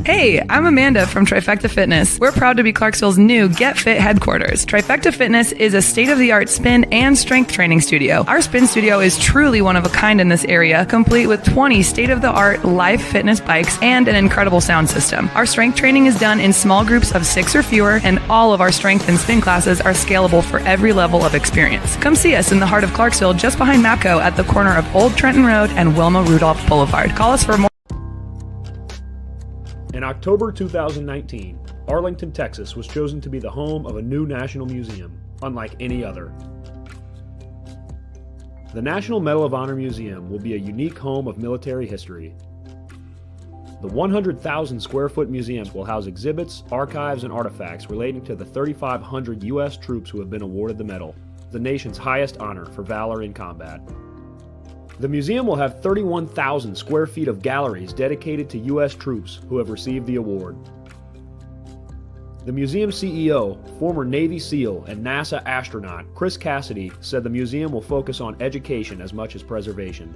Hey, I'm Amanda from Trifecta Fitness. We're proud to be Clarksville's new Get Fit headquarters. Trifecta Fitness is a state-of-the-art spin and strength training studio. Our spin studio is truly one of a kind in this area, complete with 20 state-of-the-art live fitness bikes and an incredible sound system. Our strength training is done in small groups of 6 or fewer, and all of our strength and spin classes are scalable for every level of experience. Come see us in the heart of Clarksville, just behind MAPCO at the corner of Old Trenton Road and Wilma Rudolph Boulevard. Call us for more. In October 2019, Arlington, Texas was chosen to be the home of a new national museum, unlike any other. The National Medal of Honor Museum will be a unique home of military history. The 100,000 square foot museum will house exhibits, archives, and artifacts relating to the 3,500 U.S. troops who have been awarded the medal, the nation's highest honor for valor in combat. The museum will have 31,000 square feet of galleries dedicated to U.S. troops who have received the award. The museum CEO, former Navy SEAL and NASA astronaut Chris Cassidy, said the museum will focus on education as much as preservation.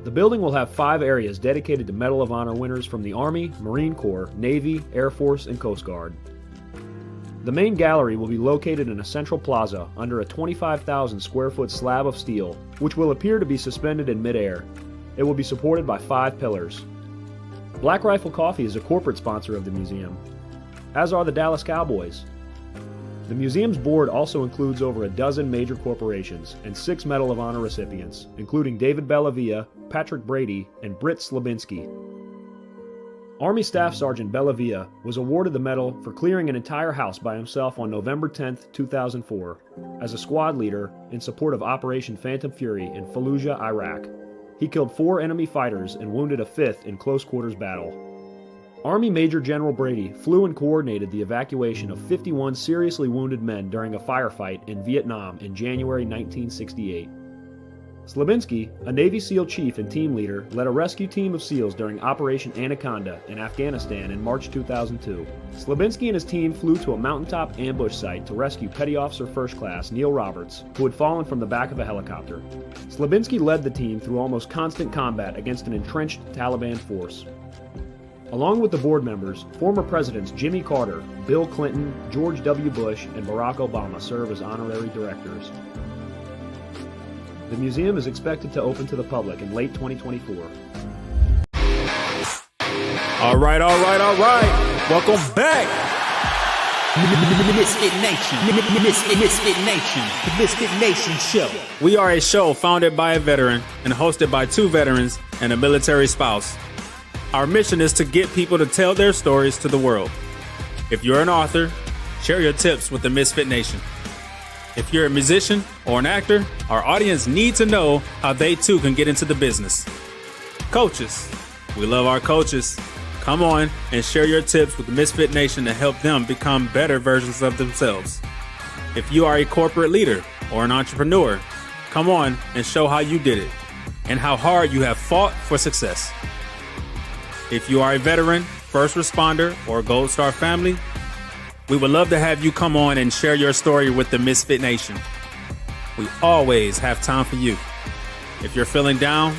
The building will have 5 areas dedicated to Medal of Honor winners from the Army, Marine Corps, Navy, Air Force, and Coast Guard. The main gallery will be located in a central plaza under a 25,000 square foot slab of steel, which will appear to be suspended in midair. It will be supported by 5 pillars. Black Rifle Coffee is a corporate sponsor of the museum, as are the Dallas Cowboys. The museum's board also includes over a dozen major corporations and 6 Medal of Honor recipients, including David Bellavia, Patrick Brady, and Britt Slabinski. Army Staff Sergeant Bellavia was awarded the medal for clearing an entire house by himself on November 10, 2004, as a squad leader in support of Operation Phantom Fury in Fallujah, Iraq. He killed 4 enemy fighters and wounded a 5th in close quarters battle. Army Major General Brady flew and coordinated the evacuation of 51 seriously wounded men during a firefight in Vietnam in January 1968. Slabinski, a Navy SEAL chief and team leader, led a rescue team of SEALs during Operation Anaconda in Afghanistan in March 2002. Slabinski and his team flew to a mountaintop ambush site to rescue Petty Officer First Class Neil Roberts, who had fallen from the back of a helicopter. Slabinski led the team through almost constant combat against an entrenched Taliban force. Along with the board members, former presidents Jimmy Carter, Bill Clinton, George W. Bush, and Barack Obama serve as honorary directors. The museum is expected to open to the public in late 2024. All right. Welcome back. Misfit Nation. Misfit Nation. The Misfit Nation Show. We are a show founded by a veteran and hosted by 2 veterans and a military spouse. Our mission is to get people to tell their stories to the world. If you're an author, share your tips with the Misfit Nation. If you're a musician or an actor, our audience needs to know how they too can get into the business. Coaches, we love our coaches. Come on and share your tips with the Misfit Nation to help them become better versions of themselves. If you are a corporate leader or an entrepreneur, come on and show how you did it and how hard you have fought for success. If you are a veteran, first responder, or Gold Star family, we would love to have you come on and share your story with the Misfit Nation. We always have time for you. If you're feeling down,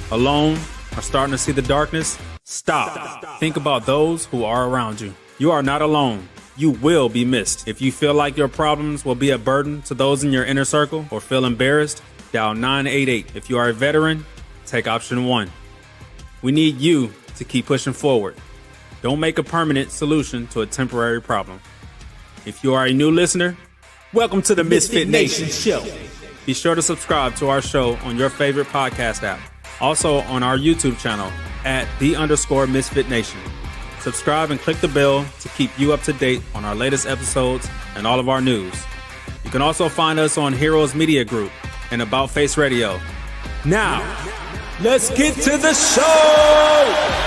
alone, or starting to see the darkness, stop. Think about those who are around you. You are not alone. You will be missed. If you feel like your problems will be a burden to those in your inner circle or feel embarrassed, dial 988. If you are a veteran, take option 1. We need you to keep pushing forward. Don't make a permanent solution to a temporary problem. If you are a new listener, welcome to the Misfit Nation Show. Be sure to subscribe to our show on your favorite podcast app. Also on our YouTube channel at @the_Misfit Nation. Subscribe and click the bell to keep you up to date on our latest episodes and all of our news. You can also find us on Heroes Media Group and About Face Radio. Now, let's get to the show!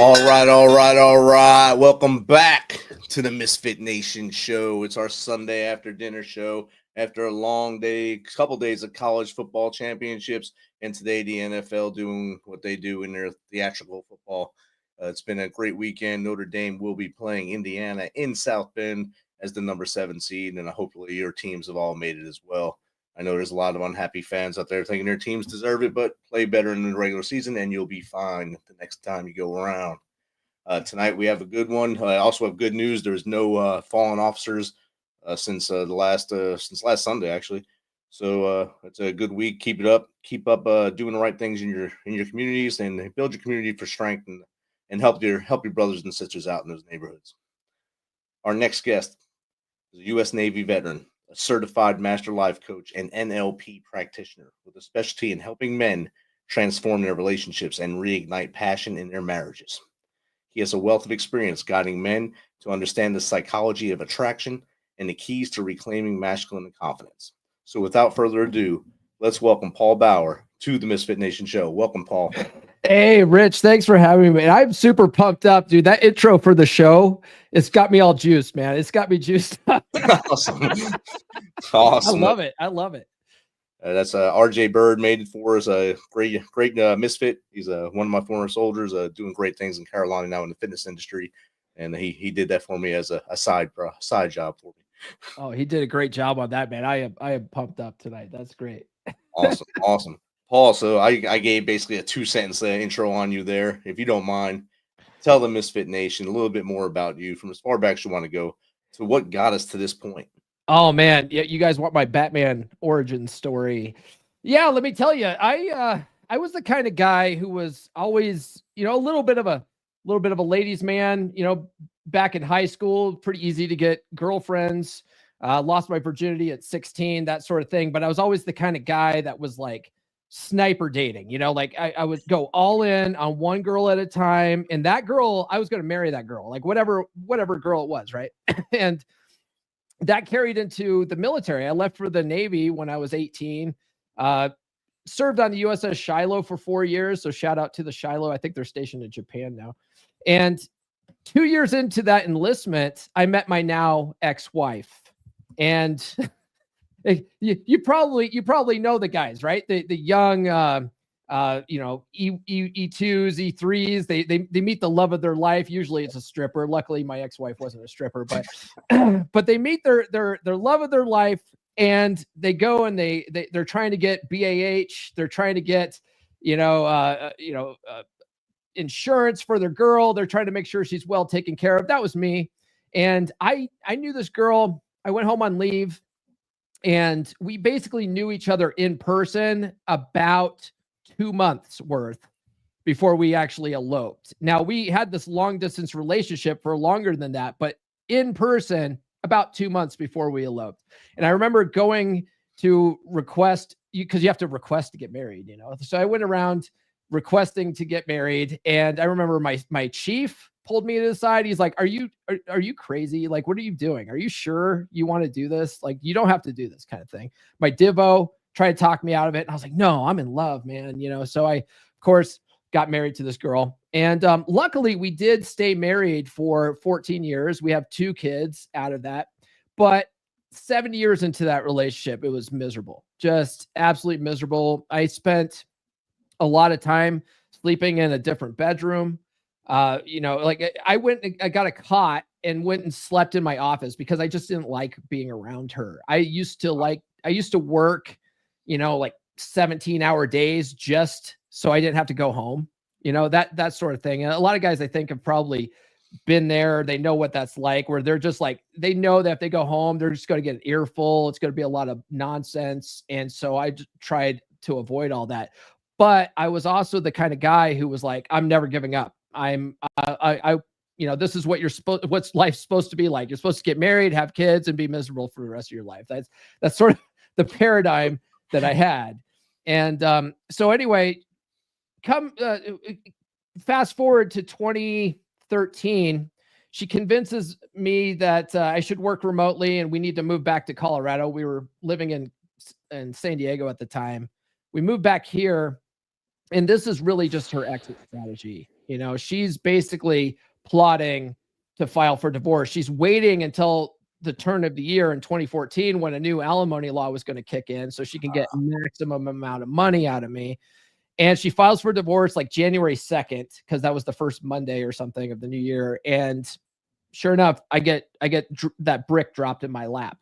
All right. Welcome back to the Misfit Nation Show. It's our Sunday after dinner show, after a long day, couple days of college football championships, and today the NFL doing what they do in their theatrical football. It's been a great weekend. Notre Dame will be playing Indiana in South Bend as the number 7 seed, and hopefully your teams have all made it as well. I know there's a lot of unhappy fans out there thinking their teams deserve it, but play better in the regular season, and you'll be fine the next time you go around. Tonight we have a good one. I also have good news. There's no fallen officers since last Sunday, actually. So it's a good week. Keep it up. Keep up doing the right things in your communities, and build your community for strength, and help your brothers and sisters out in those neighborhoods. Our next guest is a U.S. Navy veteran, a certified master life coach, and NLP practitioner with a specialty in helping men transform their relationships and reignite passion in their marriages. He has a wealth of experience guiding men to understand the psychology of attraction and the keys to reclaiming masculine confidence. So without further ado, let's welcome Paul Bauer to the MisFitNation Show. Welcome, Paul. Hey, Rich, thanks for having me. I'm super pumped up, dude. That intro for the show, it's got me all juiced, man. It's got me juiced up. Awesome. Awesome. I love it. That's RJ Bird made it for us. A great misfit. He's one of my former soldiers, doing great things in Carolina now in the fitness industry, and he did that for me as a side job for me. Oh, he did a great job on that, man. I am pumped up tonight. That's great. Awesome. Paul, so I gave basically a 2-sentence intro on you there. If you don't mind, tell the Misfit Nation a little bit more about you, from as far back as you want to go to what got us to this point. Oh man, yeah, you guys want my Batman origin story? Yeah, let me tell you, I was the kind of guy who was always, a little bit of a ladies' man. Back in high school, pretty easy to get girlfriends. Lost my virginity at 16, that sort of thing. But I was always the kind of guy that was like sniper dating. I would go all in on one girl at a time, and that girl, I was going to marry that girl, like whatever girl it was, right? And that carried into the military. I left for the Navy when I was 18, served on the USS Shiloh for 4 years. So shout out to the Shiloh. I think they're stationed in Japan now. And 2 years into that enlistment, I met my now ex-wife. And you probably know the guys, right? The young, E2s, E3s, they meet the love of their life. Usually it's a stripper. Luckily my ex-wife wasn't a stripper, but but they meet their love of their life, and they go and they're trying to get BAH. They're trying to get, insurance for their girl. They're trying to make sure she's well taken care of. That was me. And I knew this girl. I went home on leave, and we basically knew each other in person about 2 months worth before we actually eloped. Now, we had this long distance relationship for longer than that, but in person about 2 months before we eloped. And I remember going to request, because you have to request to get married, So I went around requesting to get married, and I remember my chief pulled me to the side. He's like, are you crazy? Like, what are you doing? Are you sure you want to do this? Like, you don't have to do this, kind of thing. My divo tried to talk me out of it. And I was like, no, I'm in love, man. So I, of course, got married to this girl. And luckily we did stay married for 14 years. We have 2 kids out of that, but 7 years into that relationship, it was miserable, just absolutely miserable. I spent a lot of time sleeping in a different bedroom. I got a cot and went and slept in my office because I just didn't like being around her. I used to work, like 17-hour days just so I didn't have to go home, that sort of thing. And a lot of guys, I think, have probably been there. They know what that's like, where they're just like, they know that if they go home, they're just going to get an earful. It's going to be a lot of nonsense. And so I just tried to avoid all that. But I was also the kind of guy who was like, I'm never giving up. This is what's life's supposed to be like. You're supposed to get married, have kids, and be miserable for the rest of your life. That's sort of the paradigm that I had. And so anyway, fast forward to 2013, she convinces me that I should work remotely and we need to move back to Colorado. We were living in San Diego at the time. We moved back here, and this is really just her exit strategy. She's basically plotting to file for divorce. She's waiting until the turn of the year in 2014 when a new alimony law was going to kick in so she can get maximum amount of money out of me. And she files for divorce like January 2nd, because that was the first Monday or something of the new year. And sure enough, I get that brick dropped in my lap.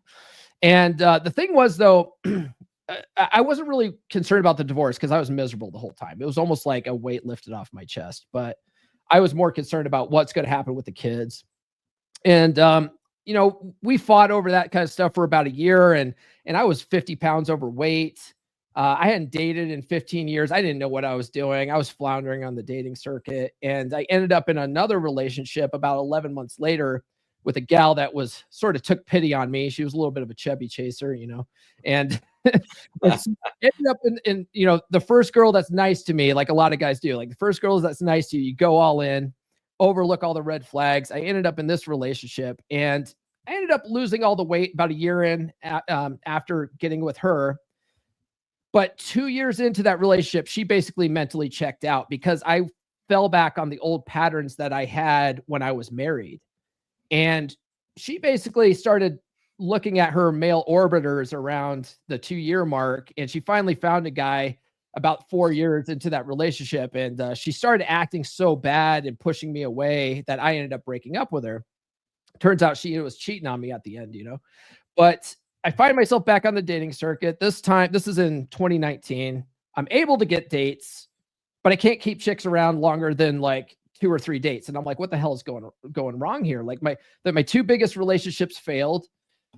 And the thing was, though, I wasn't really concerned about the divorce because I was miserable the whole time. It was almost like a weight lifted off my chest. But I was more concerned about what's going to happen with the kids. And, you know, we fought over that kind of stuff for about a year. And I was 50 pounds overweight. I hadn't dated in 15 years. I didn't know what I was doing. I was floundering on the dating circuit. And I ended up in another relationship about 11 months later with a gal that was sort of took pity on me. She was a little bit of a chubby chaser, you know, and ended up in, you know, the first girl that's nice to me, like a lot of guys do, like the first girl that's nice to you, you go all in, overlook all the red flags. I ended up in this relationship and I ended up losing all the weight about a year in after getting with her. But 2 years into that relationship, she basically mentally checked out because I fell back on the old patterns that I had when I was married. And she basically started looking at her male orbiters around the 2-year mark. And she finally found a guy about 4 years into that relationship. And she started acting so bad and pushing me away that I ended up breaking up with her. Turns out she was cheating on me at the end, you know, but I find myself back on the dating circuit. This time, this is in 2019. I'm able to get dates, but I can't keep chicks around longer than like 2 or 3 dates. And I'm like, what the hell is going wrong here? Like my 2 biggest relationships failed.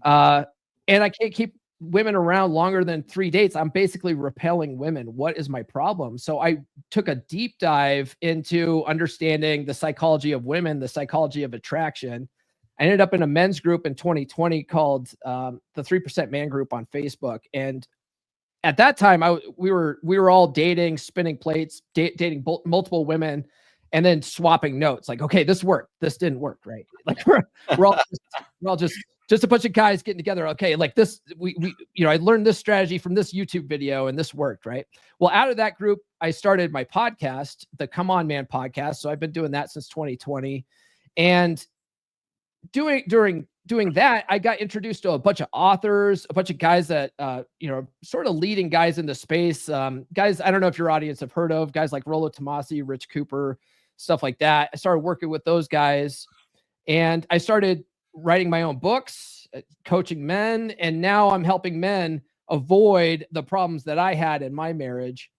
And I can't keep women around longer than 3 dates. I'm basically repelling women. What is my problem? So I took a deep dive into understanding the psychology of women, the psychology of attraction. I ended up in a men's group in 2020 called the 3% Man Group on Facebook. And at that time, we were all dating, spinning plates, dating multiple women, and then swapping notes. Like, okay, this worked. This didn't work, right? Like we're all just a bunch of guys getting together. Okay, like this, we you know, I learned this strategy from this YouTube video, and this worked, right? Well, out of that group, I started my podcast, the Come On Man podcast. So I've been doing that since 2020, and during that, I got introduced to a bunch of authors, a bunch of guys that, you know, sort of leading guys in the space. Guys, I don't know if your audience have heard of guys like Rollo Tomasi, Rich Cooper, stuff like that. I started working with those guys and I started writing my own books, coaching men. And now I'm helping men avoid the problems that I had in my marriage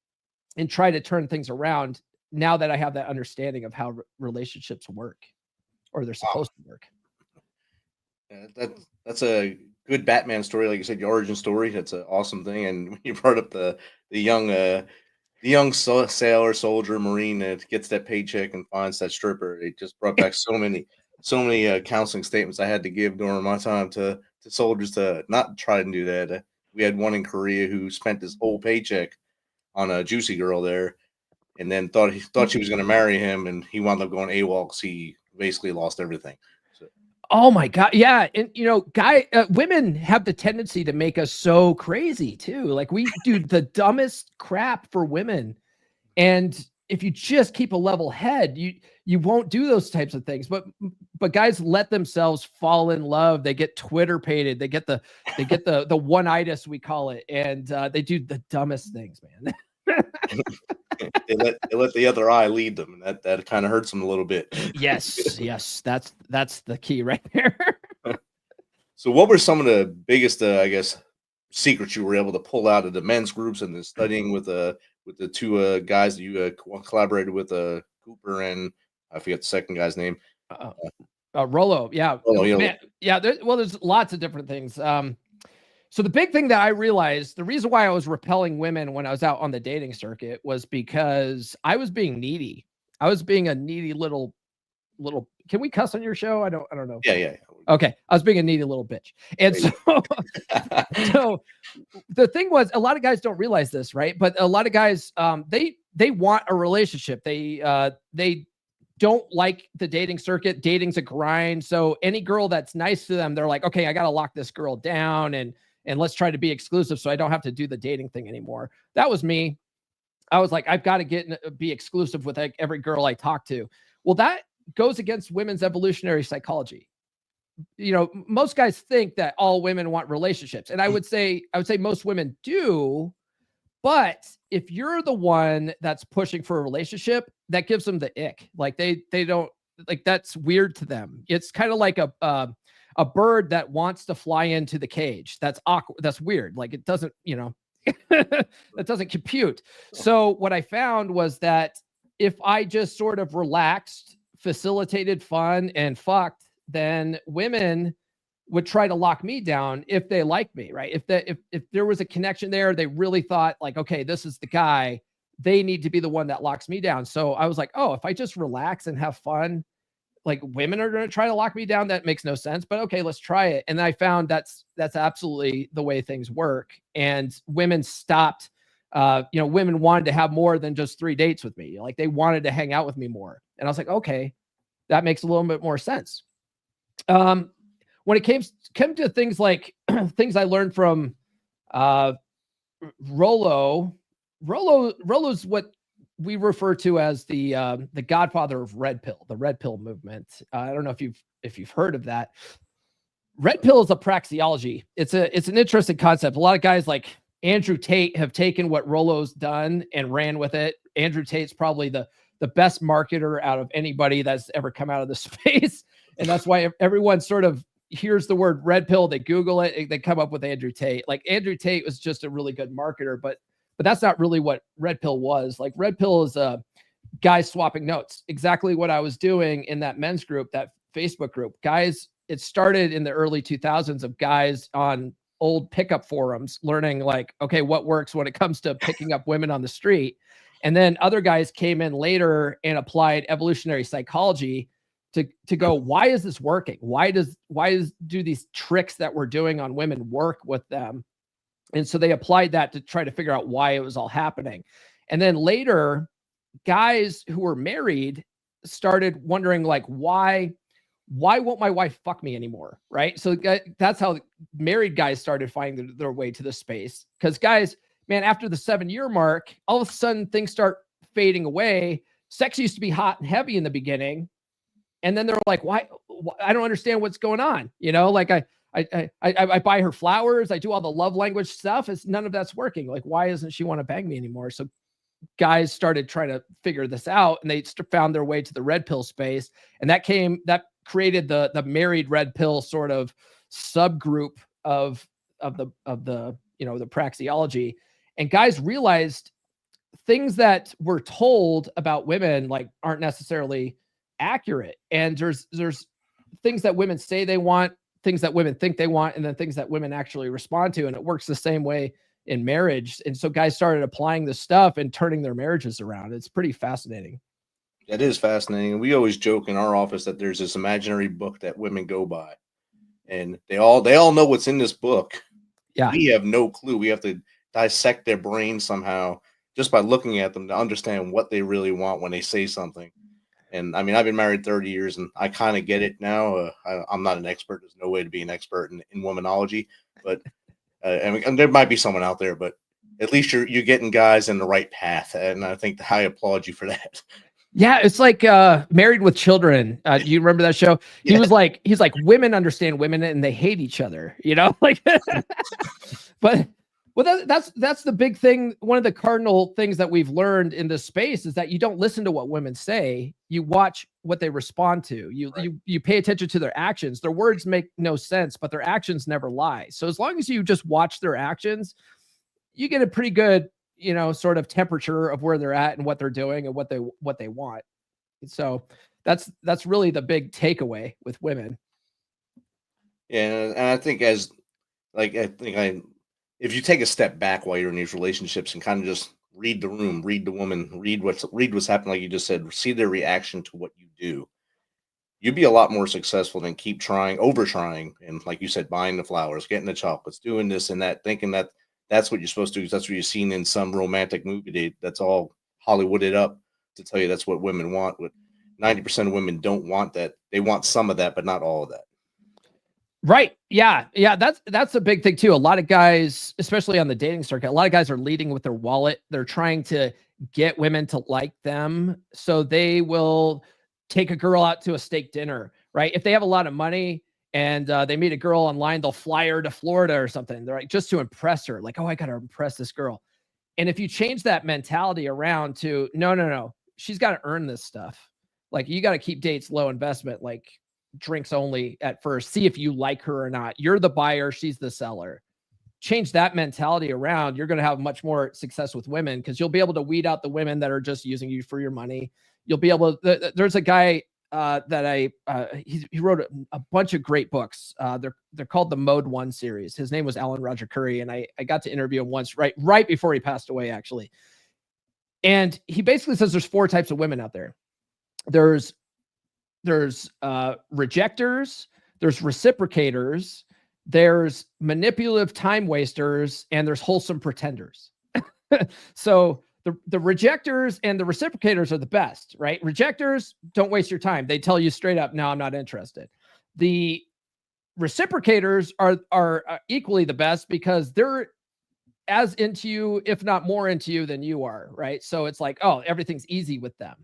and try to turn things around now that I have that understanding of how relationships work, or they're supposed to work. Yeah, that's a good Batman story, like you said, your origin story. That's an awesome thing. And when you brought up the young sailor, soldier, marine that gets that paycheck and finds that stripper, it just brought back so many counseling statements I had to give during my time to soldiers to not try to do that. We had one in Korea who spent his whole paycheck on a juicy girl there, and then thought she was going to marry him, and he wound up going AWOL because he basically lost everything. Oh my God. Yeah. And you know, women have the tendency to make us so crazy too. Like we do the dumbest crap for women. And if you just keep a level head, you won't do those types of things. But guys let themselves fall in love. They get Twitter pated. They get the one-itis, we call it. And they do the dumbest things, man. they let the other eye lead them, and that kind of hurts them a little bit. Yes, that's the key right there. So what were some of the biggest I guess secrets you were able to pull out of the men's groups and the studying with the 2 guys that you collaborated with, Cooper and I forget the second guy's name, Rollo? Yeah. Rollo, Man, yeah, there's lots of different things. So the big thing that I realized, the reason why I was repelling women when I was out on the dating circuit was because I was being needy. I was being a needy little, can we cuss on your show? I don't know. Yeah. Okay. I was being a needy little bitch. And so the thing was, a lot of guys don't realize this, right? But a lot of guys, they want a relationship. They don't like the dating circuit. Dating's a grind. So any girl that's nice to them, they're like, okay, I got to lock this girl down and let's try to be exclusive so I don't have to do the dating thing anymore. That was me. I was like, I've got to be exclusive with every girl I talk to. Well, that goes against women's evolutionary psychology. most guys think that all women want relationships. And I would say most women do. But if you're the one that's pushing for a relationship, that gives them the ick. Like they don't like, that's weird to them. It's kind of like a bird that wants to fly into the cage. That's awkward. That's weird. Like it doesn't, that doesn't compute. So what I found was that if I just sort of relaxed, facilitated fun and fucked, then women would try to lock me down if they like me, right? If there was a connection there, they really thought like, okay, this is the guy, they need to be the one that locks me down. So I was like, oh, if I just relax and have fun, like women are going to try to lock me down. That makes no sense, but okay, let's try it. And I found that's absolutely the way things work. And women stopped, women wanted to have more than just 3 dates with me. Like they wanted to hang out with me more. And I was like, okay, that makes a little bit more sense. When it came to things like things I learned from Rollo's what we refer to as the godfather of Red Pill, the Red Pill movement. I don't know if you've heard of that. Red Pill is a praxeology. It's an interesting concept. A lot of guys like Andrew Tate have taken what Rollo's done and ran with it. Andrew Tate's probably the best marketer out of anybody that's ever come out of the space. And that's why everyone sort of hears the word Red Pill, they Google it, they come up with Andrew Tate. Like Andrew Tate was just a really good marketer, but that's not really what Red Pill was. Like Red Pill is a guy swapping notes. Exactly what I was doing in that men's group, that Facebook group. Guys, it started in the early 2000s of guys on old pickup forums learning like, okay, what works when it comes to picking up women on the street. And then other guys came in later and applied evolutionary psychology to go, why is this working? Why do these tricks that we're doing on women work with them? And so they applied that to try to figure out why it was all happening. And then later, guys who were married started wondering like, why won't my wife fuck me anymore? Right. So that's how married guys started finding their way to the space. Because guys, man, after the 7-year mark, all of a sudden things start fading away. Sex used to be hot and heavy in the beginning. And then they're like, why? I don't understand what's going on. Like I buy her flowers. I do all the love language stuff. None of that's working. Like, why doesn't she want to bang me anymore? So guys started trying to figure this out and they found their way to the Red Pill space. And that created the married Red Pill sort of subgroup of the praxeology. And guys realized things that were told about women like aren't necessarily accurate. And there's things that women say they want, things that women think they want, and then things that women actually respond to. And it works the same way in marriage. And so guys started applying this stuff and turning their marriages around. It's pretty fascinating. That is fascinating. And we always joke in our office that there's this imaginary book that women go by. And they all know what's in this book. Yeah. We have no clue. We have to dissect their brain somehow just by looking at them to understand what they really want when they say something. And I mean, I've been married 30 years and I kind of get it now. I'm not an expert. There's no way to be an expert in womanology, but and there might be someone out there, but at least you're getting guys in the right path. And I think I applaud you for that. Yeah. It's like Married with Children. Do you remember that show? He's like, women understand women and they hate each other, like, but well, that's the big thing. One of the cardinal things that we've learned in this space is that you don't listen to what women say. You watch what they respond to. You pay attention to their actions. Their words make no sense, but their actions never lie. So as long as you just watch their actions, you get a pretty good, sort of temperature of where they're at and what they're doing and what they want. So that's really the big takeaway with women. Yeah, and I think if you take a step back while you're in these relationships and kind of just read the room, read the woman, read what's happening, like you just said, see their reaction to what you do, you'd be a lot more successful than keep over trying. And like you said, buying the flowers, getting the chocolates, doing this and that, thinking that that's what you're supposed to do because that's what you've seen in some romantic movie. That's all Hollywooded up to tell you that's what women want. But 90% of women don't want that. They want some of that, but not all of that. Right. Yeah. That's a big thing too. A lot of guys, especially on the dating circuit, a lot of guys are leading with their wallet. They're trying to get women to like them. So they will take a girl out to a steak dinner, right? If they have a lot of money and they meet a girl online. They'll fly her to Florida or something. They're like, just to impress her. Like, oh, I got to impress this girl. And if you change that mentality around to, no, she's got to earn this stuff. Like, you got to keep dates low investment, like drinks only at first. See if you like her or not. You're the buyer. She's the seller. Change that mentality around. You're going to have much more success with women because you'll be able to weed out the women that are just using you for your money. You'll be able to, there's a guy that he wrote a bunch of great books. They're called the Mode 1 series. His name was Alan Roger Curry. And I got to interview him once right before he passed away, actually. And he basically says there's 4 types of women out there. There's rejectors, there's reciprocators, there's manipulative time wasters, and there's wholesome pretenders. So the rejectors and the reciprocators are the best, right? Rejectors don't waste your time. They tell you straight up, no, I'm not interested. The reciprocators are equally the best because they're as into you, if not more into you than you are, right? So it's like, oh, everything's easy with them.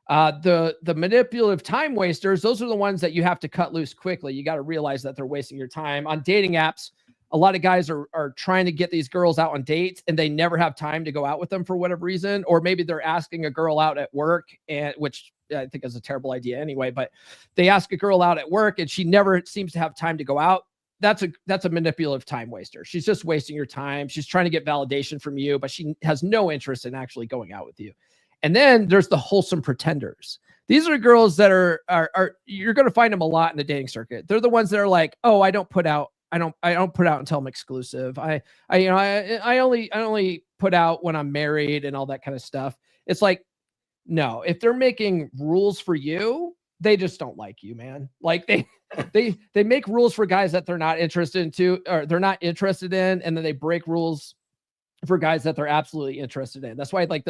The manipulative time wasters, those are the ones that you have to cut loose quickly. You got to realize that they're wasting your time. On dating apps, a lot of guys are trying to get these girls out on dates and they never have time to go out with them for whatever reason. Or maybe they're asking a girl out at work, and which I think is a terrible idea anyway, but they ask a girl out at work and she never seems to have time to go out. That's a manipulative time waster. She's just wasting your time. She's trying to get validation from you, but she has no interest in actually going out with you. And then there's the wholesome pretenders. These are girls that are you're going to find them a lot in the dating circuit. They're the ones that are like, oh, I don't put out until I'm exclusive. I only put out when I'm married and all that kind of stuff. It's like, no, if they're making rules for you, they just don't like you, man. Like they make rules for guys that they're not interested in, or they're not interested in, and then they break rules for guys that they're absolutely interested in. That's why like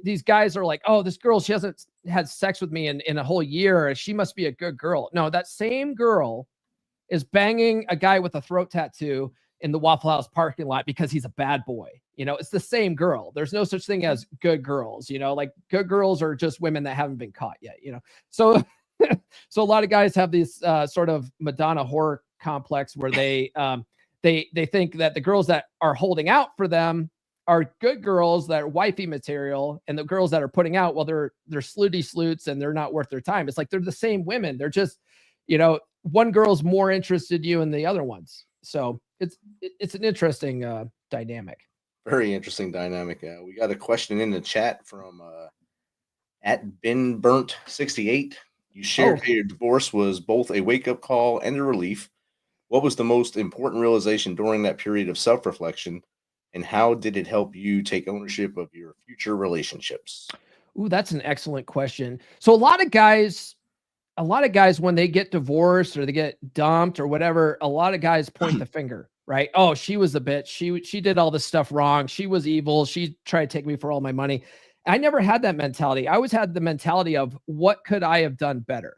these guys are like, oh, this girl, she hasn't had sex with me in a whole year. She must be a good girl. No, that same girl is banging a guy with a throat tattoo in the Waffle House parking lot because he's a bad boy. You know, it's the same girl. There's no such thing as good girls, you know, like good girls are just women that haven't been caught yet, you know? So, so a lot of guys have this sort of Madonna horror complex where they think that the girls that are holding out for them are good girls that are wifey material, and the girls that are putting out, well, they're slutty sleuths and they're not worth their time. It's like they're the same women. They're just, you know, one girl's more interested in you than the other ones. So it's an interesting dynamic. Very interesting dynamic. We got a question in the chat from at BenBurnt68. You shared how your divorce was both a wake-up call and a relief. What was the most important realization during that period of self-reflection? And how did it help you take ownership of your future relationships? Ooh, that's an excellent question. So a lot of guys, when they get divorced or they get dumped or whatever, a lot of guys point the finger, right? Oh, she was a bitch. She did all this stuff wrong. She was evil. She tried to take me for all my money. I never had that mentality. I always had the mentality of what could I have done better?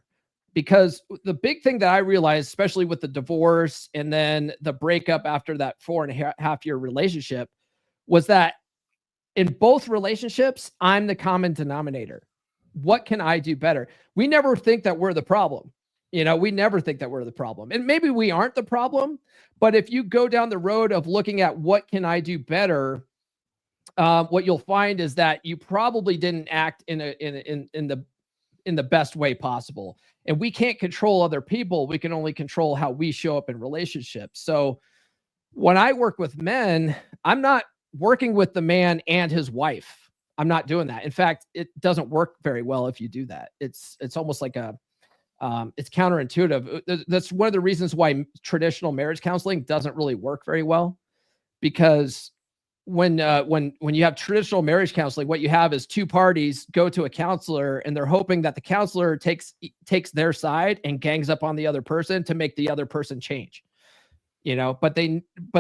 Because the big thing that I realized, especially with the divorce and then the breakup after that 4.5 year relationship, was that in both relationships, I'm the common denominator. What can I do better? We never think that we're the problem. You know, we never think that we're the problem. And maybe we aren't the problem, but if you go down the road of looking at what can I do better, what you'll find is that you probably didn't act in the best way possible. And we can't control other people. We can only control how we show up in relationships. So when I work with men, I'm not working with the man and his wife. I'm not doing that. In fact, it doesn't work very well if you do that. It's almost like it's counterintuitive. That's one of the reasons why traditional marriage counseling doesn't really work very well, because when you have traditional marriage counseling, what you have is two parties go to a counselor and they're hoping that the counselor takes their side and gangs up on the other person to make the other person change, you know, but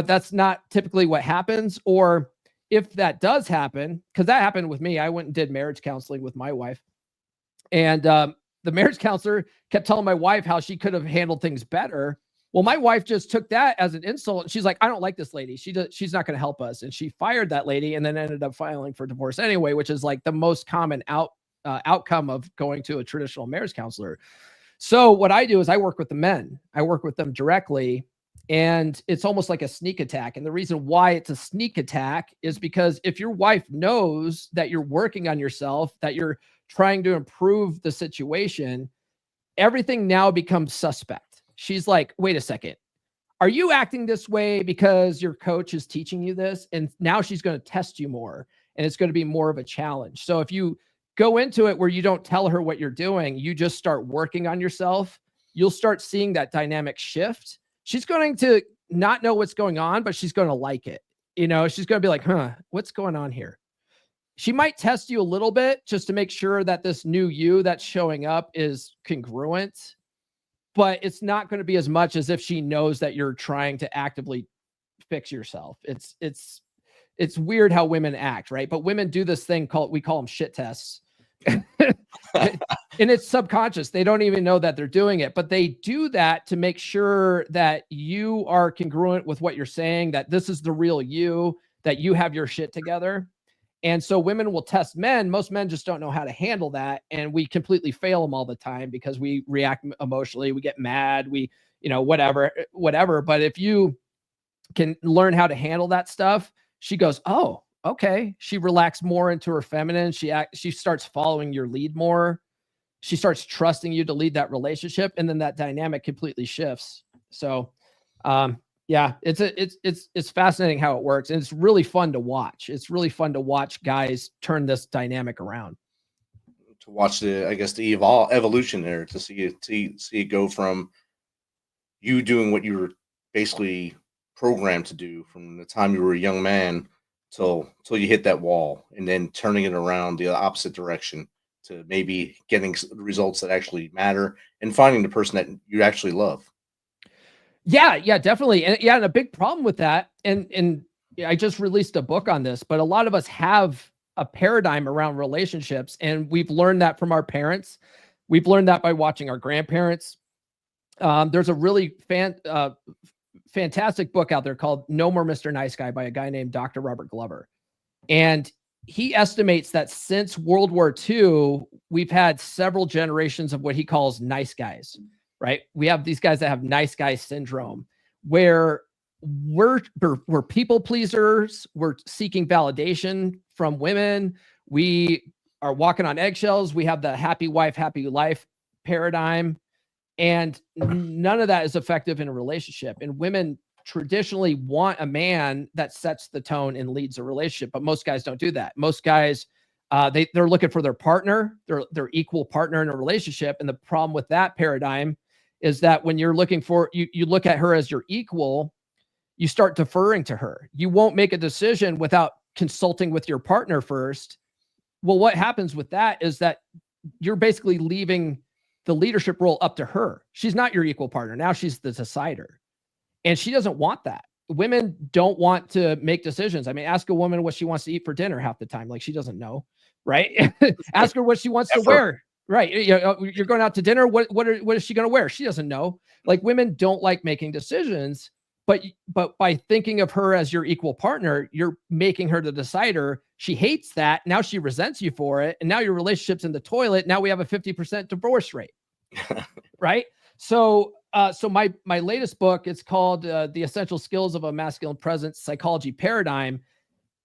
that's not typically what happens. Or if that does happen, because that happened with me, I went and did marriage counseling with my wife, and the marriage counselor kept telling my wife how she could have handled things better. Well, my wife just took that as an insult. She's like, I don't like this lady. She's not going to help us. And she fired that lady and then ended up filing for divorce anyway, which is like the most common outcome of going to a traditional marriage counselor. So what I do is I work with the men. I work with them directly, and it's almost like a sneak attack. And the reason why it's a sneak attack is because if your wife knows that you're working on yourself, that you're trying to improve the situation, everything now becomes suspect. She's like, wait a second. Are you acting this way because your coach is teaching you this? And now she's going to test you more, and it's going to be more of a challenge. So if you go into it where you don't tell her what you're doing, you just start working on yourself, you'll start seeing that dynamic shift. She's going to not know what's going on, but she's going to like it. You know, she's going to be like, what's going on here? She might test you a little bit just to make sure that this new you that's showing up is congruent, but it's not going to be as much as if she knows that you're trying to actively fix yourself. It's weird how women act, right? But women do this thing we call them shit tests. And it's subconscious. They don't even know that they're doing it, but they do that to make sure that you are congruent with what you're saying, that this is the real you, that you have your shit together. And so women will test men. Most men just don't know how to handle that. And we completely fail them all the time because we react emotionally. We get mad. Whatever. But if you can learn how to handle that stuff, she goes, oh, okay. She relaxed more into her feminine. She starts following your lead more. She starts trusting you to lead that relationship. And then that dynamic completely shifts. So, yeah, it's fascinating how it works. And it's really fun to watch. It's really fun to watch guys turn this dynamic around. To watch the evolution there, to see it go from you doing what you were basically programmed to do from the time you were a young man till you hit that wall, and then turning it around the opposite direction to maybe getting results that actually matter and finding the person that you actually love. Yeah, definitely. And a big problem with that, and I just released a book on this, but a lot of us have a paradigm around relationships, and we've learned that from our parents. We've learned that by watching our grandparents. There's a really fantastic book out there called No More Mr. Nice Guy by a guy named Dr. Robert Glover. And he estimates that since World War II, we've had several generations of what he calls nice guys, right? We have these guys that have nice guy syndrome, where we're people pleasers. We're seeking validation from women. We are walking on eggshells. We have the happy wife, happy life paradigm. And none of that is effective in a relationship. And women traditionally want a man that sets the tone and leads a relationship, but most guys don't do that. Most guys, they're looking for their partner, their equal partner in a relationship. And the problem with that paradigm is that when you're looking for, you look at her as your equal, you start deferring to her. You won't make a decision without consulting with your partner first. Well, what happens with that is that you're basically leaving the leadership role up to her. She's not your equal partner. Now she's the decider. And she doesn't want that. Women don't want to make decisions. I mean, ask a woman what she wants to eat for dinner half the time. Like, she doesn't know, right? Ask her what she wants to wear. Right. You're going out to dinner. What is she going to wear? She doesn't know. Like, women don't like making decisions, but by thinking of her as your equal partner, you're making her the decider. She hates that. Now she resents you for it. And now your relationship's in the toilet. Now we have a 50% divorce rate. Right. So my latest book, it's called The Essential Skills of a Masculine Presence Psychology Paradigm.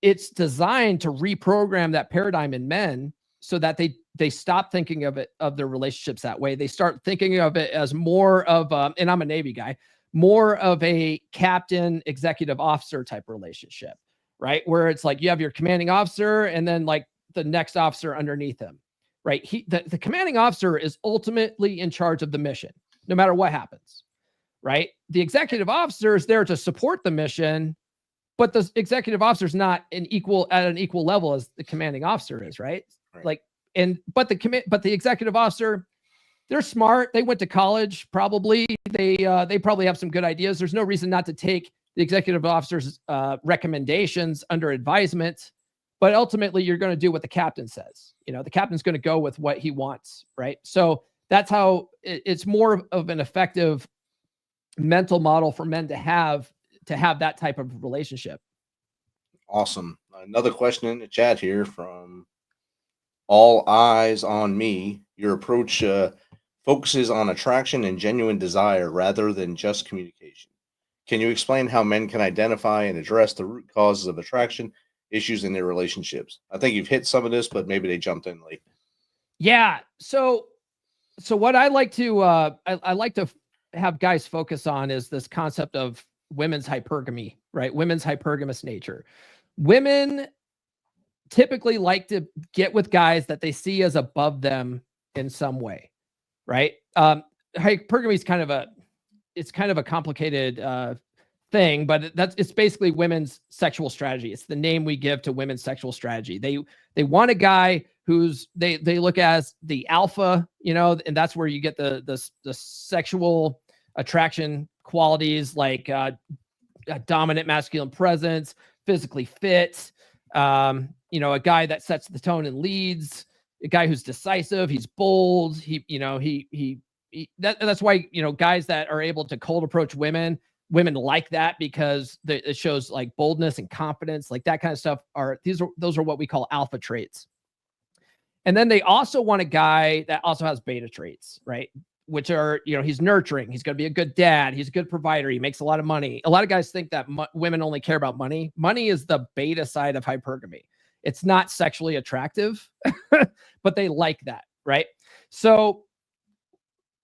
It's designed to reprogram that paradigm in men so that they stop thinking of their relationships that way. They start thinking of it as more of, and I'm a Navy guy, more of a captain, executive officer type relationship, right? Where it's like you have your commanding officer and then like the next officer underneath him, right? The commanding officer is ultimately in charge of the mission, no matter what happens, right? The executive officer is there to support the mission, but the executive officer is not at an equal level as the commanding officer is, right? Like, but the executive officer, they're smart. They went to college, probably. They probably have some good ideas. There's no reason not to take the executive officer's recommendations under advisement, but ultimately you're going to do what the captain says. The captain's going to go with what he wants, right? So that's how it's more of an effective mental model for men to have that type of relationship. Awesome. Another question in the chat here from All Eyes on Me. Your approach focuses on attraction and genuine desire rather than just communication. Can you explain how men can identify and address the root causes of attraction issues in their relationships? I think you've hit some of this, but maybe they jumped in late. Yeah. So what I like to I like to have guys focus on is this concept of women's hypergamy, right? Women's hypergamous nature. Women typically like to get with guys that they see as above them in some way, right? Hypergamy is kind of a complicated thing, but it's basically women's sexual strategy. It's the name we give to women's sexual strategy. They want a guy who's they look as the alpha, and that's where you get the sexual attraction qualities like a dominant masculine presence, physically fit, a guy that sets the tone and leads, a guy who's decisive, he's bold, that's why guys that are able to cold approach women like that, because it shows like boldness and confidence, like that kind of stuff. Those are what we call alpha traits. And then they also want a guy that also has beta traits, right? Which are, he's nurturing, he's going to be a good dad, he's a good provider, he makes a lot of money. A lot of guys think that women only care about money. Money is the beta side of hypergamy. It's not sexually attractive, but they like that, right? So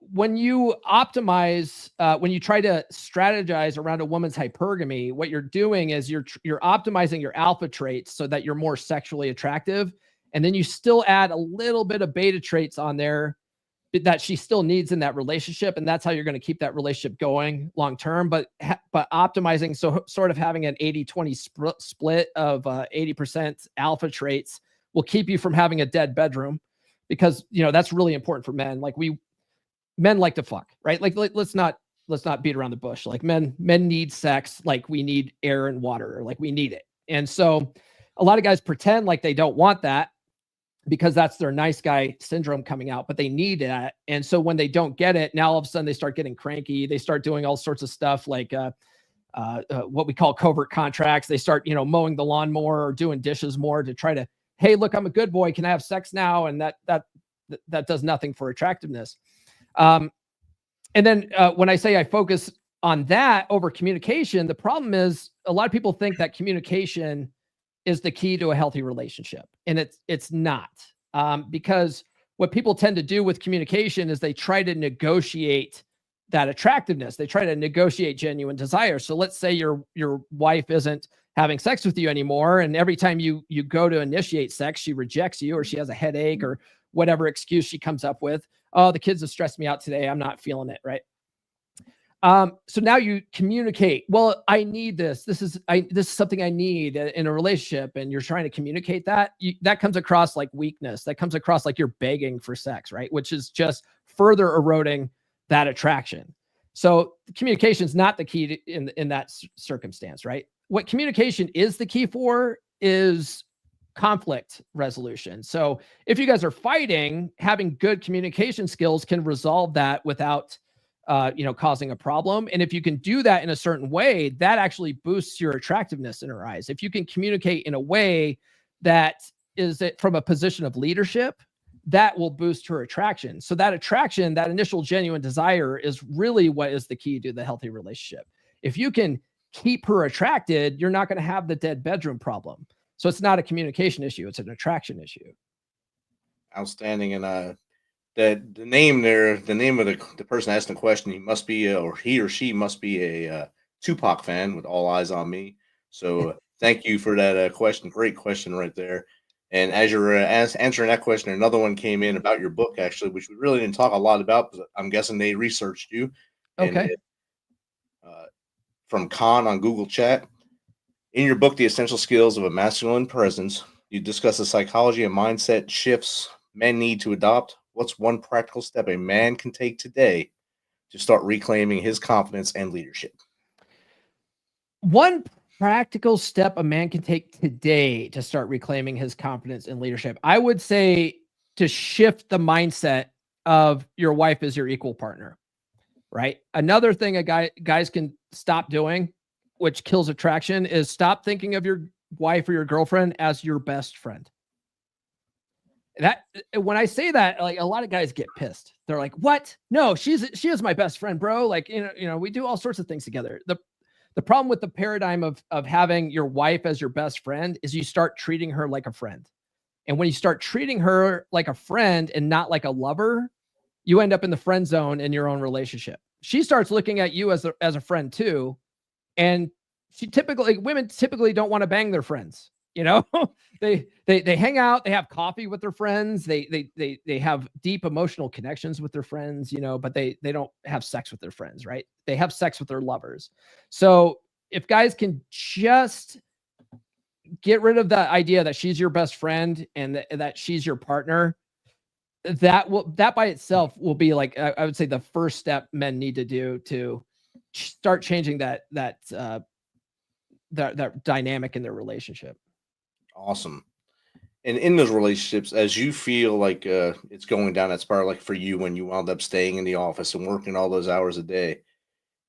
when you optimize, when you try to strategize around a woman's hypergamy, what you're doing is you're optimizing your alpha traits so that you're more sexually attractive. And then you still add a little bit of beta traits on there that she still needs in that relationship. And that's how you're going to keep that relationship going long-term, but optimizing. So sort of having an 80-20 split of 80% alpha traits will keep you from having a dead bedroom, because, that's really important for men. Like men like to fuck, right? Like, let's not beat around the bush. Like men need sex. Like we need air and water, like we need it. And so a lot of guys pretend like they don't want that, because that's their nice guy syndrome coming out, but they need that. And so when they don't get it, now all of a sudden they start getting cranky. They start doing all sorts of stuff like what we call covert contracts. They start, mowing the lawn more or doing dishes more to try to, hey, look, I'm a good boy. Can I have sex now? And that does nothing for attractiveness. And then when I say I focus on that over communication, the problem is a lot of people think that communication is the key to a healthy relationship. And it's not, because what people tend to do with communication is they try to negotiate that attractiveness. They try to negotiate genuine desire. So let's say your wife isn't having sex with you anymore, and every time you go to initiate sex, she rejects you, or she has a headache, or whatever excuse she comes up with. Oh, the kids have stressed me out today, I'm not feeling it, right? So now you communicate, well, I need this. This is something I need in a relationship. And you're trying to communicate that. That comes across like weakness. That comes across like you're begging for sex, right? Which is just further eroding that attraction. So communication is not the key in that circumstance, right? What communication is the key for is conflict resolution. So if you guys are fighting, having good communication skills can resolve that without causing a problem. And if you can do that in a certain way, that actually boosts your attractiveness in her eyes. If you can communicate in a way that is from a position of leadership, that will boost her attraction. So that attraction, that initial genuine desire, is really what is the key to the healthy relationship. If you can keep her attracted, you're not going to have the dead bedroom problem. So it's not a communication issue, it's an attraction issue. Outstanding. And the name there, the name of the person asking the question, he must be or he or she must be a Tupac fan with All Eyes on Me. So thank you for that question. Great question right there. And as you're answering that question, another one came in about your book, actually, which we really didn't talk a lot about, because I'm guessing they researched you. Okay. From Khan on Google Chat. In your book, The Essential Skills of a Masculine Presence, you discuss the psychology and mindset shifts men need to adopt. What's one practical step a man can take today to start reclaiming his confidence and leadership? One practical step a man can take today to start reclaiming his confidence and leadership, I would say, to shift the mindset of your wife as your equal partner, right? Another thing guys can stop doing, which kills attraction, is stop thinking of your wife or your girlfriend as your best friend. That when I say that, like a lot of guys get pissed. They're like, "What? No, she is my best friend, bro. Like, we do all sorts of things together." The problem with the paradigm of having your wife as your best friend is you start treating her like a friend. And when you start treating her like a friend and not like a lover, you end up in the friend zone in your own relationship. She starts looking at you as a friend too. And women typically don't want to bang their friends. They hang out, they have coffee with their friends, they have deep emotional connections with their friends, but they don't have sex with their friends, right? They have sex with their lovers. So if guys can just get rid of the idea that she's your best friend and that she's your partner, that by itself will be like, I would say, the first step men need to do to start changing that dynamic in their relationship. Awesome. And in those relationships, as you feel like it's going down that spiral, like for you, when you wound up staying in the office and working all those hours a day,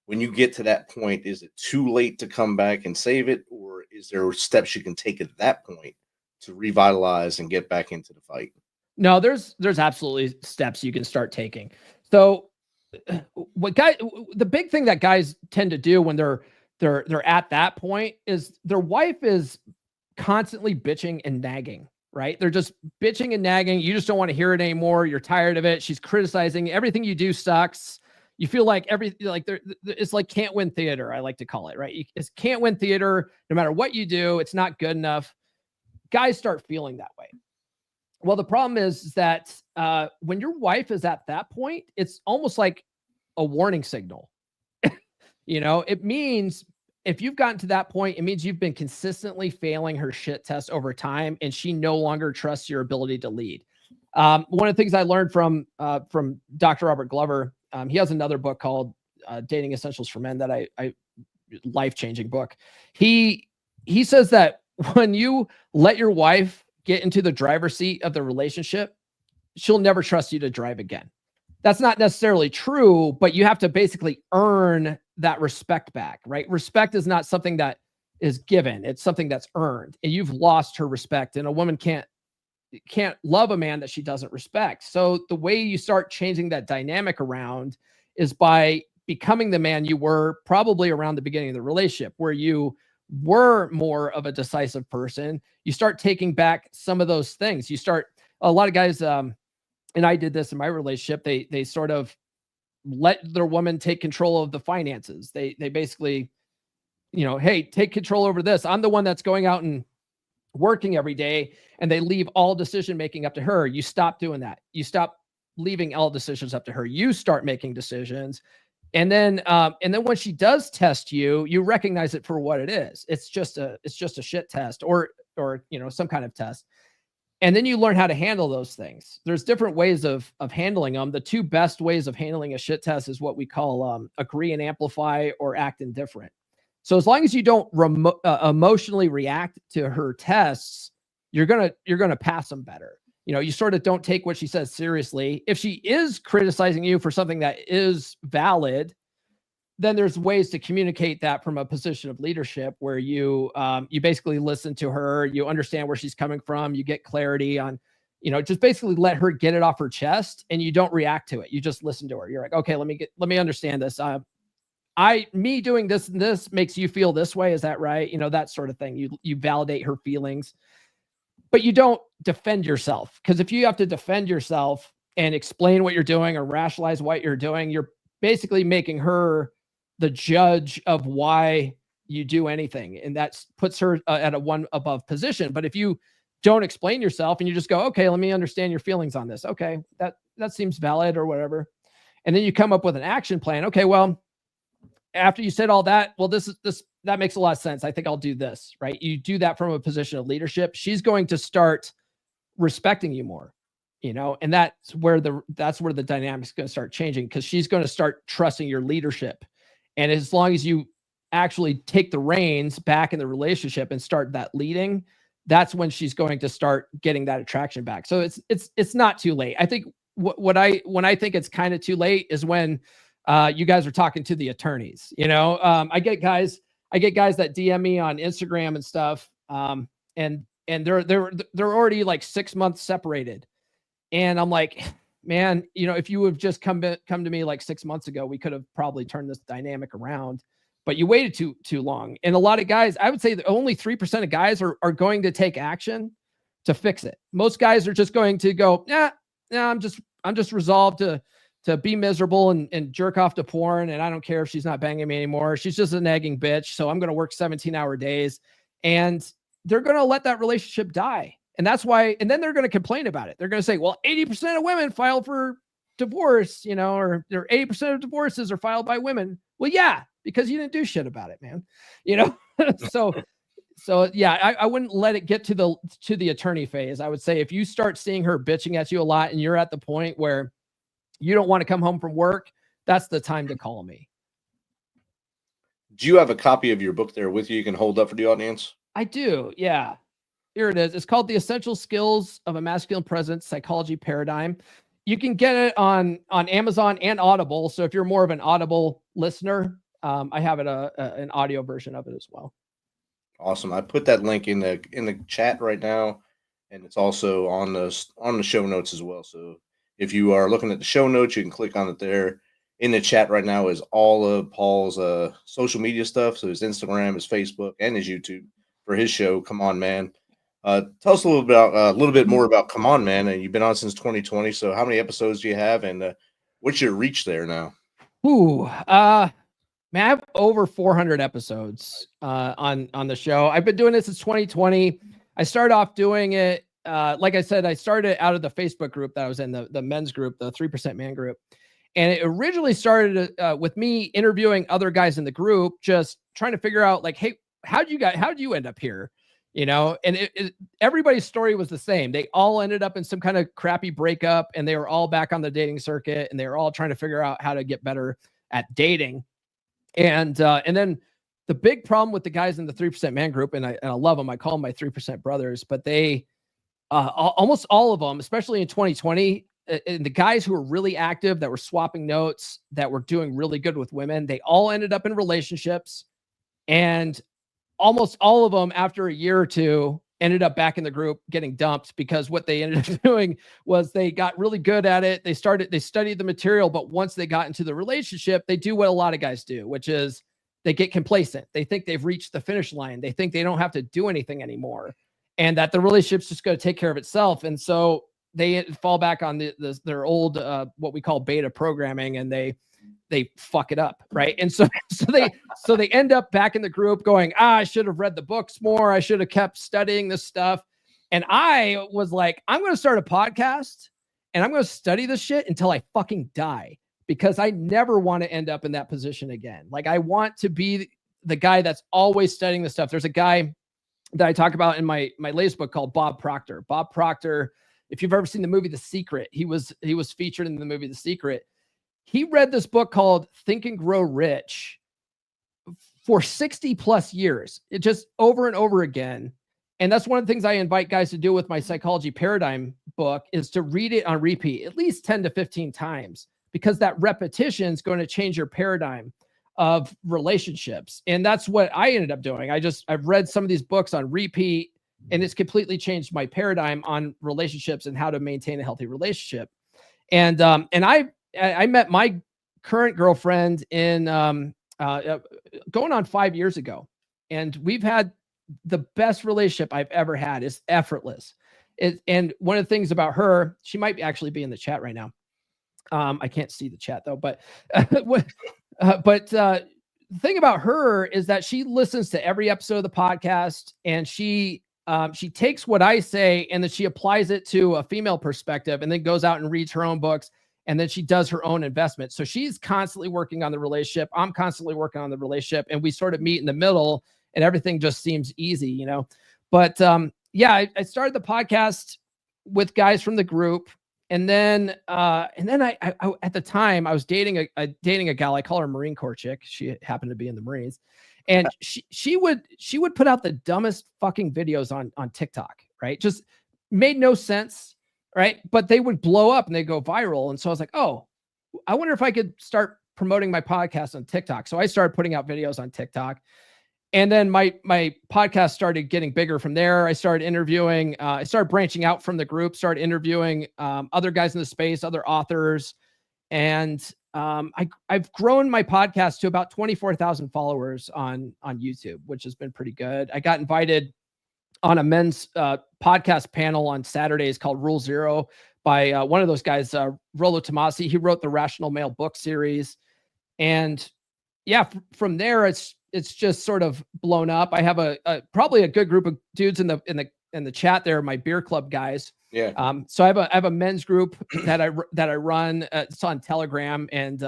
when you get to that point, is it too late to come back and save it? Or is there steps you can take at that point to revitalize and get back into the fight? No, there's absolutely steps you can start taking. So the big thing that guys tend to do when they're at that point is their wife is constantly bitching and nagging, right? They're just bitching and nagging. You just don't want to hear it anymore. You're tired of it. She's criticizing. Everything you do sucks. You feel like it's like can't win theater. I like to call it, right? It's can't win theater. No matter what you do, it's not good enough. Guys start feeling that way. Well, the problem is that when your wife is at that point, it's almost like a warning signal. It means if you've gotten to that point, it means you've been consistently failing her shit test over time, and she no longer trusts your ability to lead. One of the things I learned from Dr. Robert Glover, he has another book called Dating Essentials for Men that I life-changing book. He says that when you let your wife get into the driver's seat of the relationship, she'll never trust you to drive again. That's not necessarily true, but you have to basically earn that respect back, right? Respect is not something that is given. It's something that's earned, and you've lost her respect, and a woman can't love a man that she doesn't respect. So the way you start changing that dynamic around is by becoming the man you were probably around the beginning of the relationship, where you were more of a decisive person. You start taking back some of those things. A lot of guys, and I did this in my relationship, they sort of let their woman take control of the finances. They basically, hey, take control over this. I'm the one that's going out and working every day, and they leave all decision-making up to her. You stop doing that. You stop leaving all decisions up to her. You start making decisions. And then when she does test you, you recognize it for what it is. It's just a shit test or some kind of test. And then you learn how to handle those things. There's different ways of handling them. The two best ways of handling a shit test is what we call agree and amplify, or act indifferent. So as long as you don't emotionally react to her tests, you're gonna pass them better. You sort of don't take what she says seriously. If she is criticizing you for something that is valid, then there's ways to communicate that from a position of leadership, where you basically listen to her, you understand where she's coming from, you get clarity on, just basically let her get it off her chest, and you don't react to it. You just listen to her. You're like, okay, let me understand this. Me doing this and this makes you feel this way. Is that right? That sort of thing. You validate her feelings, but you don't defend yourself. Because if you have to defend yourself and explain what you're doing or rationalize what you're doing, you're basically making her the judge of why you do anything. And that puts her at a one above position. But if you don't explain yourself and you just go, okay, let me understand your feelings on this. Okay, that seems valid or whatever. And then you come up with an action plan. Okay, well, after you said all that, well, that makes a lot of sense. I think I'll do this, right? You do that from a position of leadership. She's going to start respecting you more, and that's where the dynamic's going to start changing, because she's going to start trusting your leadership. And as long as you actually take the reins back in the relationship and start that leading, that's when she's going to start getting that attraction back. So it's not too late. I think when I think it's kind of too late is when you guys are talking to the attorneys. I get guys that DM me on Instagram and stuff, and they're already like 6 months separated, And I'm like, man, you know, if you have just come to me like 6 months ago, we could have probably turned this dynamic around, but you waited too long. And a lot of guys, I would say that only 3% of guys are going to take action to fix it. Most guys are just going to go, I'm just resolved to be miserable and jerk off to porn. And I don't care if she's not banging me anymore. She's just a nagging bitch. So I'm going to work 17-hour days, and they're going to let that relationship die. And that's why, and then they're going to complain about it. They're going to say, well, 80% of women file for divorce, you know, or 80% of divorces are filed by women. Well, yeah, because you didn't do shit about it, man. You know? So yeah, I wouldn't let it get to the attorney phase. I would say if you start seeing her bitching at you a lot and you're at the point where you don't want to come home from work, that's the time to call me. Do you have a copy of your book there with you? You can hold up for the audience. I do. Yeah. Here it is. It's called The Essential Skills of a Masculine Presence Psychology Paradigm. You can get it on Amazon and Audible. So if you're more of an Audible listener, I have it an audio version of it as well. Awesome. I put that link in the chat right now, and it's also on the show notes as well. So if you are looking at the show notes, you can click on it there. In the chat right now is all of Paul's social media stuff. So his Instagram, his Facebook, and his YouTube for his show. Come on, man. Tell us a little bit more about Come On, Man. And you've been on since 2020. So how many episodes do you have, and what's your reach there now? Man, I have over 400 episodes on the show. I've been doing this since 2020. I started off doing it, like I said, I started out of the Facebook group that I was in, the men's group, the 3% man group. And it originally started with me interviewing other guys in the group, just trying to figure out like, hey, how'd you end up here? You know, and everybody's story was the same. They all ended up in some kind of crappy breakup, and they were all back on the dating circuit, and they were all trying to figure out how to get better at dating. And then the big problem with the guys in the 3% man group, and I love them. I call them my 3% brothers, but they almost all of them, especially in 2020, and the guys who were really active, that were swapping notes, that were doing really good with women, they all ended up in relationships, and almost all of them after a year or two ended up back in the group getting dumped, because what they ended up doing was they got really good at it. They studied the material, but once they got into the relationship, they do what a lot of guys do, which is they get complacent. They think they've reached the finish line. They think they don't have to do anything anymore, and that the relationship's just going to take care of itself. And so they fall back on their old, what we call beta programming, and they fuck it up. Right. And so they end up back in the group going, I should have read the books more. I should have kept studying this stuff. And I was like, I'm going to start a podcast, and I'm going to study this shit until I fucking die, because I never want to end up in that position again. Like, I want to be the guy that's always studying this stuff. There's a guy that I talk about in my latest book called Bob Proctor. Bob Proctor, if you've ever seen the movie The Secret, he was featured in the movie The Secret. He read this book called Think and Grow Rich for 60 plus years. It just over and over again. And that's one of the things I invite guys to do with my Psychology Paradigm book, is to read it on repeat at least 10 to 15 times, because that repetition is going to change your paradigm of relationships. And that's what I ended up doing. I've read some of these books on repeat, and it's completely changed my paradigm on relationships and how to maintain a healthy relationship. And I met my current girlfriend in going on 5 years ago, and we've had the best relationship I've ever had. It's effortless. And one of the things about her, she might actually be in the chat right now. I can't see the chat though, but the thing about her is that she listens to every episode of the podcast, and she takes what I say, and then she applies it to a female perspective, and then goes out and reads her own books. And then she does her own investment. So she's constantly working on the relationship. I'm constantly working on the relationship, and we sort of meet in the middle, and everything just seems easy, you know? But I started the podcast with guys from the group. And then I at the time I was dating a gal. I call her a Marine Corps chick. She happened to be in the Marines, and she would put out the dumbest fucking videos on TikTok, right? Just made no sense. Right. But they would blow up and they go viral. And so I was like, oh, I wonder if I could start promoting my podcast on TikTok. So I started putting out videos on TikTok, And then my podcast started getting bigger from there. I started interviewing, I started branching out from the group, started interviewing other guys in the space, other authors. And I've grown my podcast to about 24,000 followers on YouTube, which has been pretty good. I got invited on a men's podcast panel on Saturdays called Rule Zero by one of those guys, Rollo Tomasi. He wrote the Rational Male book series. And yeah, from there, it's just sort of blown up. I have probably a good group of dudes in the chat there, my beer club guys. Yeah. So I have a men's group that I run. It's on Telegram, and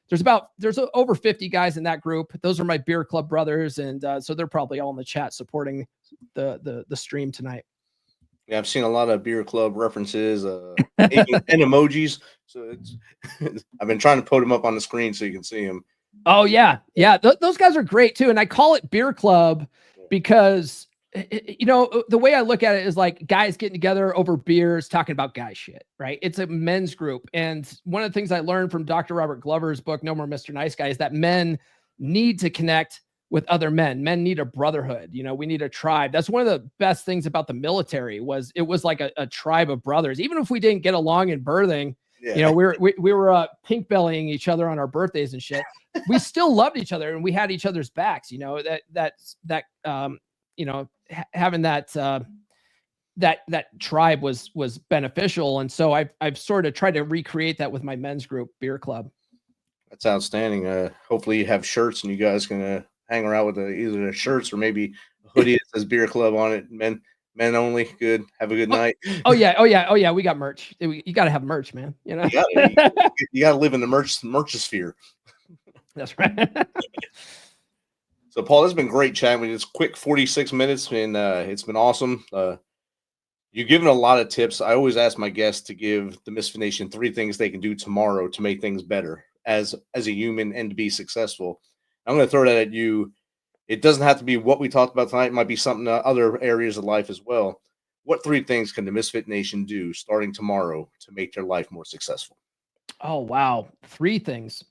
there's over 50 guys in that group. Those are my beer club brothers, and so they're probably all in the chat supporting the stream tonight. Yeah, I've seen a lot of beer club references and emojis. So I've been trying to put them up on the screen so you can see them. Oh yeah, yeah. Those guys are great too, and I call it beer club because the way I look at it is like guys getting together over beers, talking about guy shit, right? It's a men's group, and one of the things I learned from Dr. Robert Glover's book, No More Mr. Nice Guy, is that men need to connect with other men. Men need a brotherhood. We need a tribe. That's one of the best things about the military was it was like a tribe of brothers. Even if we didn't get along in birthing, we were pink bellying each other on our birthdays and shit. We still loved each other and we had each other's backs. Having that tribe was beneficial. And so I've sort of tried to recreate that with my men's group, Beer Club. That's outstanding. Hopefully you have shirts and you guys can hang around with either the shirts or maybe a hoodie that says Beer Club on it. Men only. Good. Have a good night. Oh yeah. We got merch. You got to have merch, man. You got to live in the merchosphere. That's right. So Paul, this has been great chatting with you. It's quick 46 minutes and it's been awesome. You've given a lot of tips. I always ask my guests to give the MisFit Nation 3 things they can do tomorrow to make things better as a human and to be successful. I'm going to throw that at you. It doesn't have to be what we talked about tonight. It might be something in other areas of life as well. What 3 things can the MisFit Nation do starting tomorrow to make their life more successful? Oh, wow. 3 things.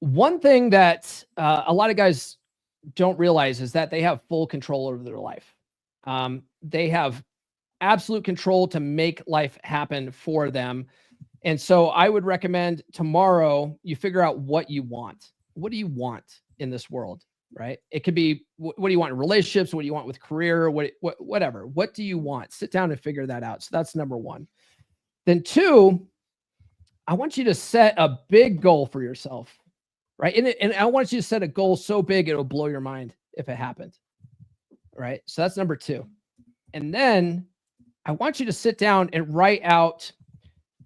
One thing that a lot of guys don't realize is that they have full control over their life. They have absolute control to make life happen for them. And so I would recommend tomorrow you figure out what you want. What do you want in this world, right? It could be, what do you want in relationships? What do you want with career? Whatever. What do you want? Sit down and figure that out. So that's number 1. Then 2, I want you to set a big goal for yourself, right? And I want you to set a goal so big, it'll blow your mind if it happened, right? So that's number 2. And then I want you to sit down and write out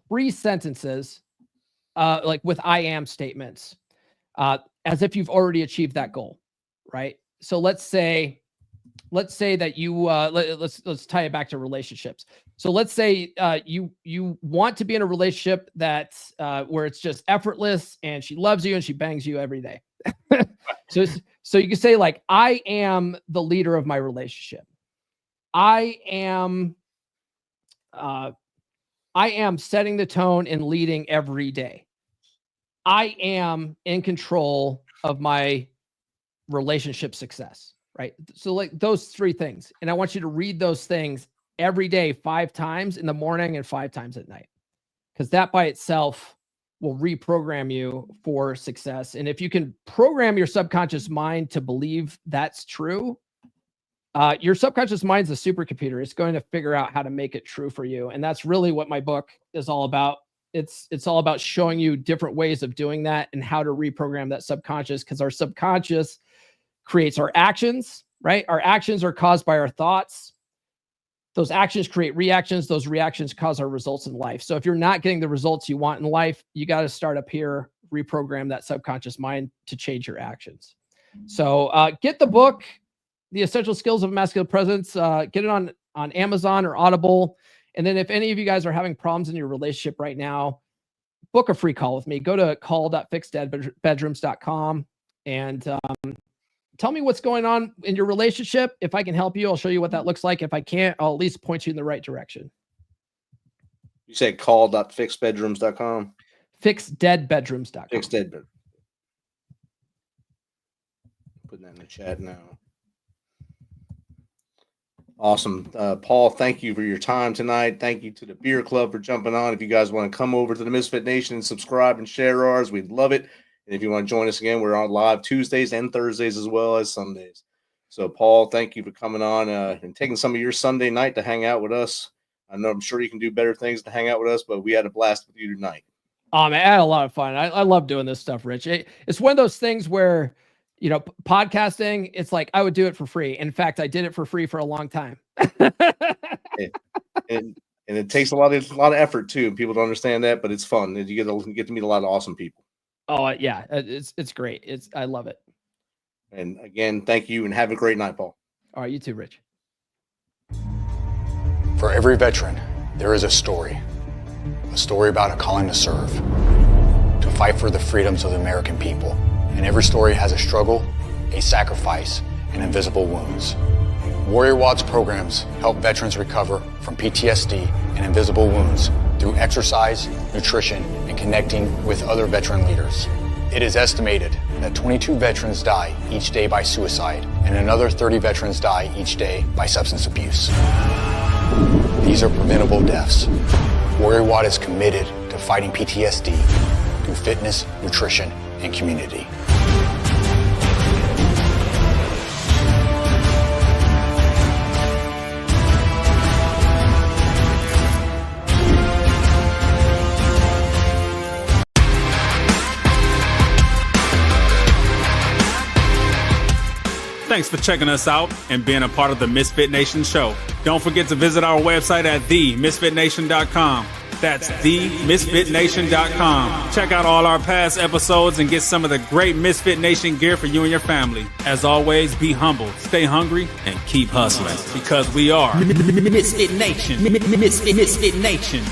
3 sentences, like with I am statements, as if you've already achieved that goal, right? So let's say that you let's tie it back to relationships. So let's say you want to be in a relationship that where it's just effortless and she loves you and she bangs you every day. So you can say like, I am the leader of my relationship. I am setting the tone and leading every day. I am in control of my relationship success, right? So like those 3 things. And I want you to read those things every day 5 times in the morning and 5 times at night, because that by itself will reprogram you for success. And if you can program your subconscious mind to believe that's true, your subconscious mind's a supercomputer. It's going to figure out how to make it true for you. And that's really what my book is all about. It's all about showing you different ways of doing that and how to reprogram that subconscious, because our subconscious creates our actions, right? Our actions are caused by our thoughts. Those actions create reactions. Those reactions cause our results in life. So if you're not getting the results you want in life, you got to start up here, reprogram that subconscious mind to change your actions. So get the book, The Essential Skills of a Masculine Presence. Get it on Amazon or Audible. And then if any of you guys are having problems in your relationship right now, book a free call with me. Go to call.fixedbedrooms.com and tell me what's going on in your relationship. If I can help you, I'll show you what that looks like. If I can't, I'll at least point you in the right direction. You said call.fixedbedrooms.com? Fixedbedrooms.com. Fixed Dead Bedroom. Putting that in the chat now. Awesome. Paul, thank you for your time tonight. Thank you to the Beer Club for jumping on. If you guys want to come over to the Misfit Nation and subscribe and share ours, we'd love it. And if you want to join us again, we're on live Tuesdays and Thursdays as well as Sundays. So, Paul, thank you for coming on and taking some of your Sunday night to hang out with us. I'm sure you can do better things to hang out with us, but we had a blast with you tonight. Man, I had a lot of fun. I love doing this stuff, Rich. It's one of those things where, podcasting, it's like I would do it for free. In fact, I did it for free for a long time. and it takes a lot of effort too. People don't understand that, but it's fun. You get to meet a lot of awesome people. Oh yeah, it's great. I love it. And again, thank you and have a great night, Paul. All right, you too, Rich. For every veteran, there is a story about a calling to serve, to fight for the freedoms of the American people. And every story has a struggle, a sacrifice, and invisible wounds. Warrior Wad's programs help veterans recover from PTSD and invisible wounds through exercise, nutrition, and connecting with other veteran leaders. It is estimated that 22 veterans die each day by suicide, and another 30 veterans die each day by substance abuse. These are preventable deaths. Warrior Wad is committed to fighting PTSD through fitness, nutrition, and community. Thanks for checking us out and being a part of the Misfit Nation Show. Don't forget to visit our website at themisfitnation.com. That's themisfitnation.com. Check out all our past episodes and get some of the great Misfit Nation gear for you and your family. As always, be humble, stay hungry, and keep hustling because we are Misfit Nation. Misfit Nation.